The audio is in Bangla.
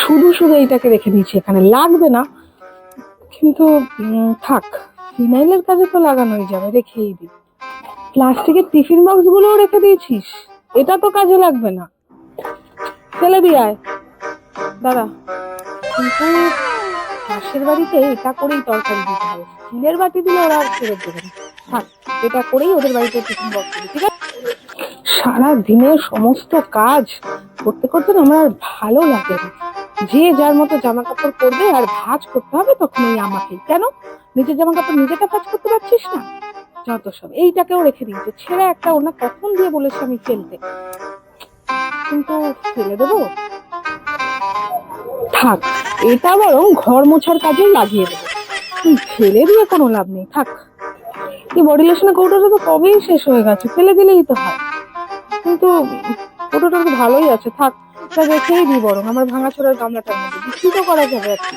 শুধু শুধু এইটাকে রেখে দিয়েছি, এখানে লাগবে না কিন্তু থাক, ফিনাইলের কাজে তো লাগানোই যাবে, রেখেই দিই। প্লাস্টিকের টিফিন বক্স গুলোও রেখে দিয়েছিস, এটা তো কাজে লাগবে না, ফেলে দিয়ে আয়। দাঁড়া, কিন্তু পাশের বাড়িতে এটা করেই তরকারি দিতে হবে, স্টিলের বাটি দিলে ওরা আর ফেরত দেবে না। থাক, এটা করেই ওদের বাড়িতে টিফিন বক্স দিবি, ঠিক আছে? সারা দিনের সমস্ত কাজ করতে করতে না আমার আর ভালো লাগে না। যে যার মতো জামা কাপড় পরবে আর ভাঁজ করতে হবে তখন এই আমাকেই। কেন নিজের জামা কাপড় নিজেটা ভাঁজ করতে পারছিস না? যত সব। এইটাকেও রেখে দিয়েছে, ছেঁড়া একটা ওনা কখন দিয়ে বলেছে আমি ফেলতে, কিন্তু ফেলে দেবো? থাক, এটা বরং ঘর মোছার কাজেই লাগিয়ে দেবো, ফেলে দিয়ে কোনো লাভ নেই। থাক, এই বডি লোশনের কৌটোটা তো কবেই শেষ হয়ে গেছে, ফেলে দিলেই তো হয়। কিন্তু কৌটোটা তো ভালোই আছে, থাক, তা রেখেই দিই বরং আমার ভাঙাচোরার গামলাটার মধ্যে, বিক্রি তো করা যাবে আর কি।